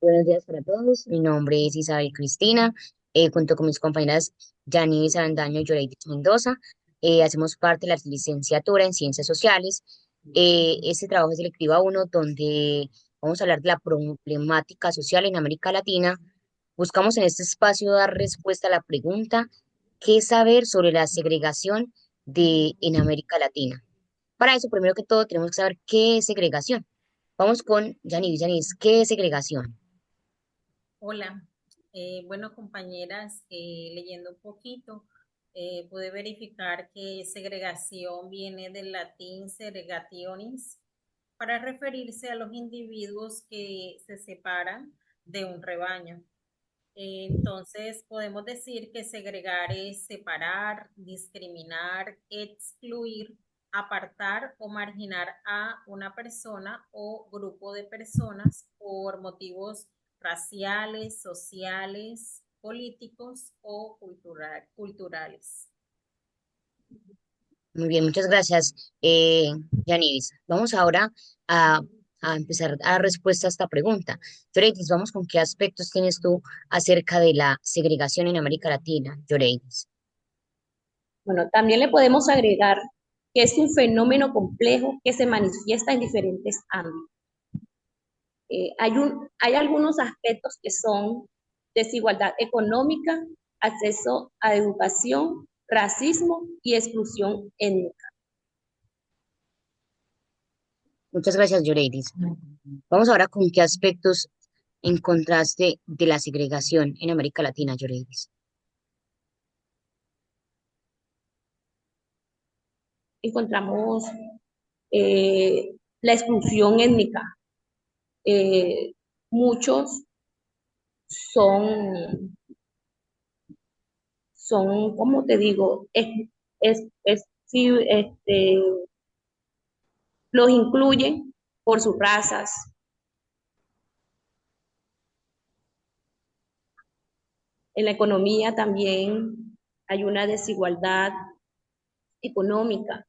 Buenos días para todos. Mi nombre es Isabel Cristina, junto con mis compañeras Janice Avendaño y Yoreidis Mendoza. Hacemos parte de la licenciatura en Ciencias Sociales. Este trabajo es selectivo uno donde vamos a hablar de la problemática social en América Latina. Buscamos en este espacio dar respuesta a la pregunta: ¿qué saber sobre la segregación en América Latina? Para eso, primero que todo, tenemos que saber qué es segregación. Vamos con Janice. Janice, ¿qué es segregación? Hola, bueno compañeras, leyendo un poquito, pude verificar que segregación viene del latín segregationis para referirse a los individuos que se separan de un rebaño. Entonces, podemos decir que segregar es separar, discriminar, excluir, apartar o marginar a una persona o grupo de personas por motivos raciales, sociales, políticos o culturales. Muy bien, muchas gracias, Yaniris. Vamos ahora a, a empezar a dar respuesta a esta pregunta. Yoreidis, vamos con qué aspectos tienes tú acerca de la segregación en América Latina, Yoreidis. Bueno, también le podemos agregar que es un fenómeno complejo que se manifiesta en diferentes ámbitos. Hay algunos aspectos que son desigualdad económica, acceso a educación, racismo y exclusión étnica. Muchas gracias, Yoreidis. Vamos ahora con qué aspectos encontraste de la segregación en América Latina, Yoreidis. Encontramos la exclusión étnica. Eh, muchos son, ¿cómo te digo? Sí, los incluyen por sus razas. En la economía también hay una desigualdad económica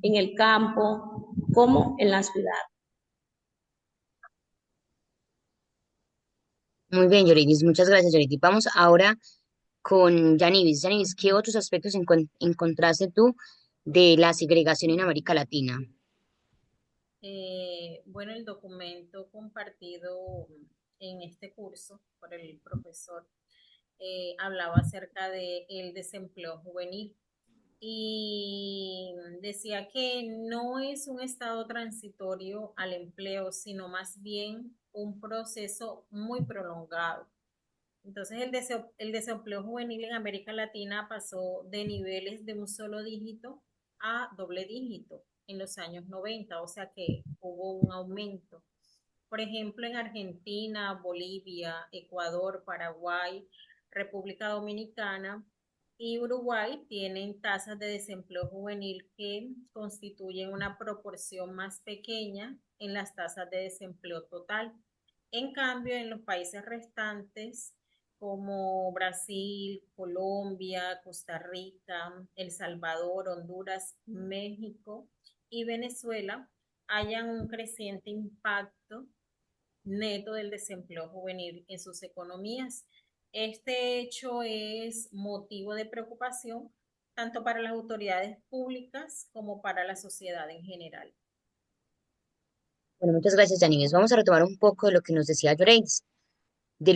en el campo como en la ciudad. Muy bien, Yoreidis, muchas gracias, Yoreidis. Vamos ahora con Yanivis. Yanivis, ¿qué otros aspectos encontraste tú de la segregación en América Latina? Bueno, el documento compartido en este curso por el profesor hablaba acerca del desempleo juvenil y decía que no es un estado transitorio al empleo, sino más bien un proceso muy prolongado. Entonces, el desempleo juvenil en América Latina pasó de niveles de un solo dígito a doble dígito en los años 90, o sea que hubo un aumento. Por ejemplo, en Argentina, Bolivia, Ecuador, Paraguay, República Dominicana y Uruguay tienen tasas de desempleo juvenil que constituyen una proporción más pequeña en las tasas de desempleo total. En cambio, en los países restantes, como Brasil, Colombia, Costa Rica, El Salvador, Honduras, México y Venezuela, hayan un creciente impacto neto del desempleo juvenil en sus economías. Este hecho es motivo de preocupación tanto para las autoridades públicas como para la sociedad en general. Bueno, muchas gracias, Yanivis. Vamos a retomar un poco de lo que nos decía Llorens, de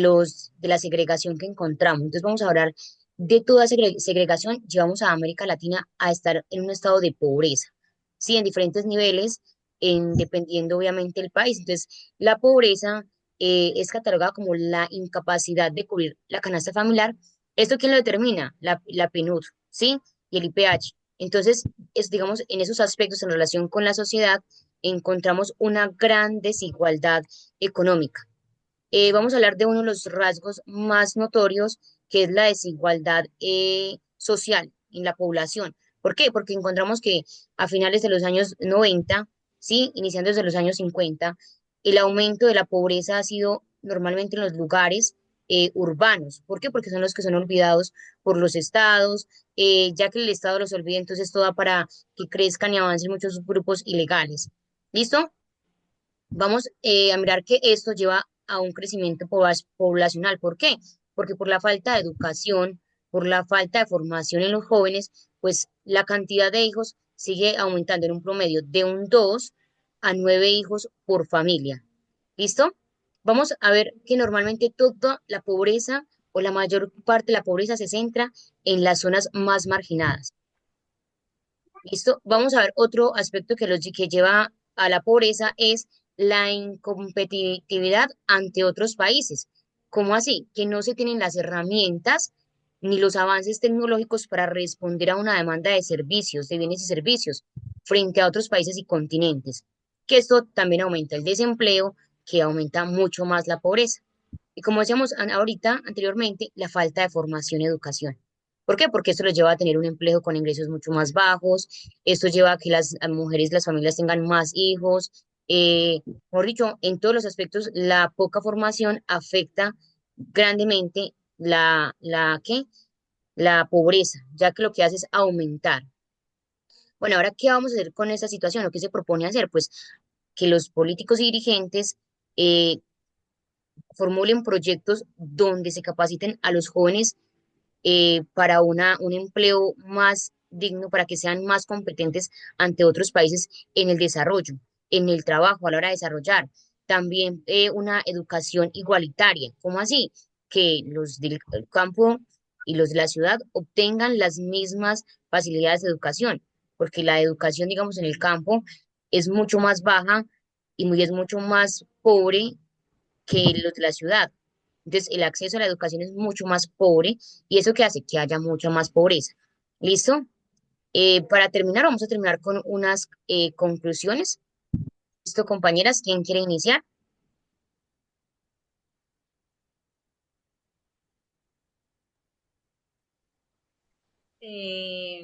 la segregación que encontramos. Entonces vamos a hablar de toda segregación. Llevamos a América Latina a estar en un estado de pobreza, sí, en diferentes niveles, dependiendo obviamente del país. Entonces, la pobreza es catalogada como la incapacidad de cubrir la canasta familiar. ¿Esto quién lo determina? La PNUD, ¿sí? Y el IPH. Entonces, digamos, en esos aspectos en relación con la sociedad, encontramos una gran desigualdad económica. Vamos a hablar de uno de los rasgos más notorios, que es la desigualdad social en la población. ¿Por qué? Porque encontramos que a finales de los años 90, sí, iniciando desde los años 50, el aumento de la pobreza ha sido normalmente en los lugares urbanos. ¿Por qué? Porque son los que son olvidados por los estados, ya que el estado los olvida, entonces todo da para que crezcan y avancen muchos grupos ilegales. ¿Listo? vamos a mirar que esto lleva a un crecimiento poblacional. ¿Por qué? Porque por la falta de educación, por la falta de formación en los jóvenes, pues la cantidad de hijos sigue aumentando en un promedio de un 2 a 9 hijos por familia. ¿Listo? Vamos a ver que normalmente toda la pobreza o la mayor parte de la pobreza se centra en las zonas más marginadas. ¿Listo? Vamos a ver otro aspecto que lleva a la pobreza es la incompetitividad ante otros países. ¿Cómo así? Que no se tienen las herramientas ni los avances tecnológicos para responder a una demanda de servicios, de bienes y servicios frente a otros países y continentes. Que esto también aumenta el desempleo, que aumenta mucho más la pobreza. Y como decíamos ahorita, anteriormente, la falta de formación y educación. ¿Por qué? Porque esto los lleva a tener un empleo con ingresos mucho más bajos, esto lleva a que las mujeres, las familias tengan más hijos, mejor dicho, en todos los aspectos, la poca formación afecta grandemente ¿qué? La pobreza, ya que lo que hace es aumentar. Bueno, ahora, ¿qué vamos a hacer con esta situación? ¿O qué se propone hacer? Pues que los políticos y dirigentes eh, formulen proyectos donde se capaciten a los jóvenes para un empleo más digno, para que sean más competentes ante otros países en el desarrollo, en el trabajo, a la hora de desarrollar. También una educación igualitaria. ¿Cómo así? Que los del campo y los de la ciudad obtengan las mismas facilidades de educación, porque la educación, digamos, en el campo es mucho más baja y es mucho más pobre que los de la ciudad. Entonces, el acceso a la educación es mucho más pobre y eso que hace que haya mucha más pobreza. ¿Listo? Para terminar, vamos a terminar con unas conclusiones. ¿Listo, compañeras? ¿Quién quiere iniciar? Eh,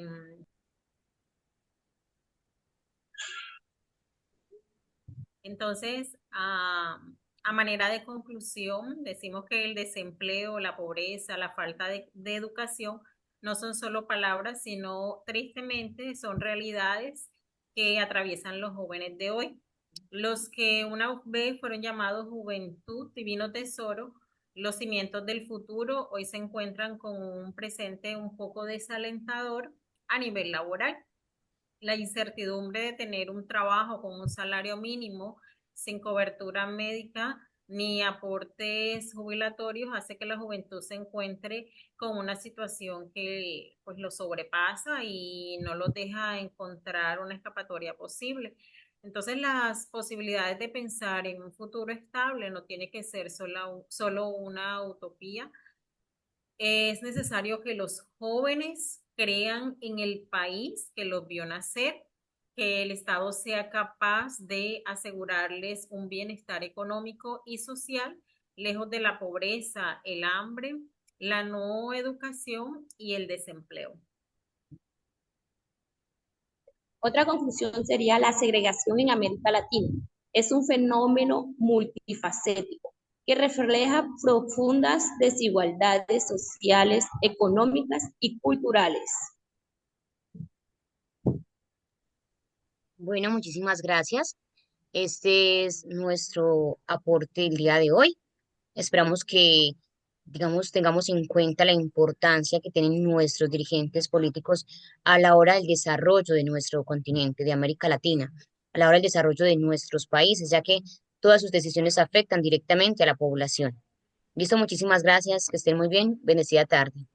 Entonces, a manera de conclusión, decimos que el desempleo, la pobreza, la falta de educación no son solo palabras, sino tristemente son realidades que atraviesan los jóvenes de hoy. Los que una vez fueron llamados juventud, divino tesoro, los cimientos del futuro, hoy se encuentran con un presente un poco desalentador a nivel laboral. La incertidumbre de tener un trabajo con un salario mínimo sin cobertura médica ni aportes jubilatorios hace que la juventud se encuentre con una situación que pues lo sobrepasa y no los deja encontrar una escapatoria posible. Entonces las posibilidades de pensar en un futuro estable no tiene que ser solo una utopía. Es necesario que los jóvenes crean en el país que los vio nacer, que el Estado sea capaz de asegurarles un bienestar económico y social, lejos de la pobreza, el hambre, la no educación y el desempleo. Otra conclusión sería la segregación en América Latina. Es un fenómeno multifacético que refleja profundas desigualdades sociales, económicas y culturales. Bueno, muchísimas gracias. Este es nuestro aporte el día de hoy. Esperamos que, digamos, tengamos en cuenta la importancia que tienen nuestros dirigentes políticos a la hora del desarrollo de nuestro continente, de América Latina, a la hora del desarrollo de nuestros países, ya que todas sus decisiones afectan directamente a la población. Listo, muchísimas gracias, que estén muy bien, bendecida tarde.